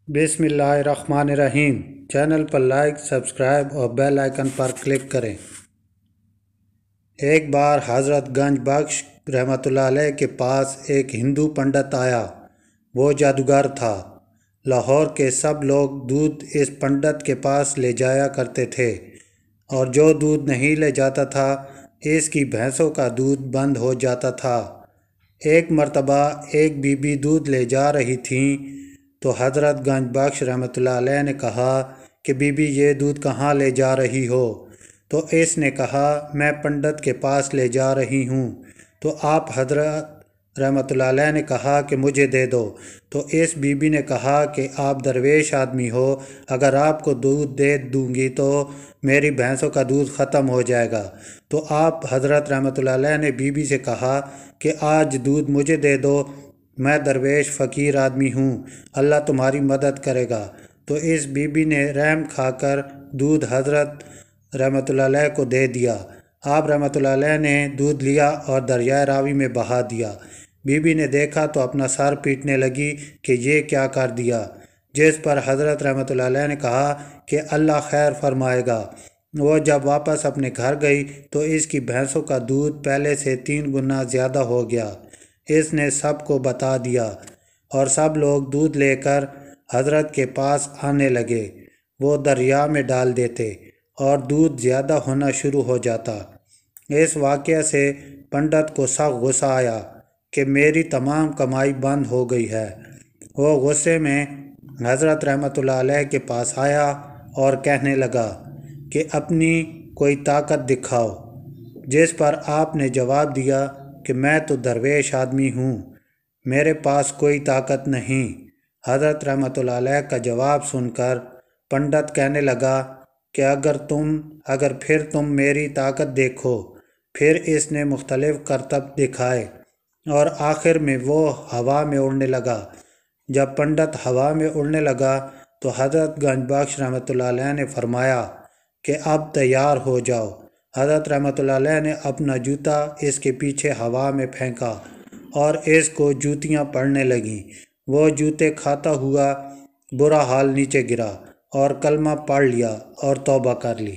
بسم اللہ الرحمن الرحیم۔ چینل پر لائک، سبسکرائب اور بیل آئیکن پر کلک کریں۔ ایک بار حضرت گنج بخش رحمۃ اللہ علیہ کے پاس ایک ہندو پنڈت آیا۔ وہ جادوگر تھا۔ لاہور کے سب لوگ دودھ اس پنڈت کے پاس لے جایا کرتے تھے، اور جو دودھ نہیں لے جاتا تھا اس کی بھینسوں کا دودھ بند ہو جاتا تھا۔ ایک مرتبہ ایک بی بی دودھ لے جا رہی تھیں تو حضرت گنج بخش رحمۃ اللہ علیہ نے کہا کہ بی بی یہ دودھ کہاں لے جا رہی ہو؟ تو اس نے کہا میں پنڈت کے پاس لے جا رہی ہوں۔ تو آپ حضرت رحمۃ اللہ علیہ نے کہا کہ مجھے دے دو۔ تو اس بی بی نے کہا کہ آپ درویش آدمی ہو، اگر آپ کو دودھ دے دوں گی تو میری بھینسوں کا دودھ ختم ہو جائے گا۔ تو آپ حضرت رحمۃ اللہ علیہ نے بی بی سے کہا کہ آج دودھ مجھے دے دو، میں درویش فقیر آدمی ہوں، اللہ تمہاری مدد کرے گا۔ تو اس بی بی نے رحم کھا کر دودھ حضرت رحمۃ اللہ علیہ کو دے دیا۔ آپ رحمۃ اللہ علیہ نے دودھ لیا اور دریائے راوی میں بہا دیا۔ بی بی نے دیکھا تو اپنا سر پیٹنے لگی کہ یہ کیا کر دیا، جس پر حضرت رحمۃ اللہ علیہ نے کہا کہ اللہ خیر فرمائے گا۔ وہ جب واپس اپنے گھر گئی تو اس کی بھینسوں کا دودھ پہلے سے 3 گنا زیادہ ہو گیا۔ اس نے سب کو بتا دیا اور سب لوگ دودھ لے کر حضرت کے پاس آنے لگے۔ وہ دریا میں ڈال دیتے اور دودھ زیادہ ہونا شروع ہو جاتا۔ اس واقعہ سے پنڈت کو سخت غصہ آیا کہ میری تمام کمائی بند ہو گئی ہے۔ وہ غصے میں حضرت رحمۃ اللہ علیہ کے پاس آیا اور کہنے لگا کہ اپنی کوئی طاقت دکھاؤ، جس پر آپ نے جواب دیا کہ میں تو درویش آدمی ہوں، میرے پاس کوئی طاقت نہیں۔ حضرت رحمۃ اللہ علیہ کا جواب سن کر پنڈت کہنے لگا کہ اگر پھر تم میری طاقت دیکھو۔ پھر اس نے مختلف کرتب دکھائے اور آخر میں وہ ہوا میں اڑنے لگا۔ جب پنڈت ہوا میں اڑنے لگا تو حضرت گنج بخش رحمۃ اللہ علیہ نے فرمایا کہ اب تیار ہو جاؤ۔ حضرت رحمۃ اللہ علیہ نے اپنا جوتا اس کے پیچھے ہوا میں پھینکا اور اس کو جوتیاں پڑنے لگیں۔ وہ جوتے کھاتا ہوا برا حال نیچے گرا اور کلمہ پڑھ لیا اور توبہ کر لی۔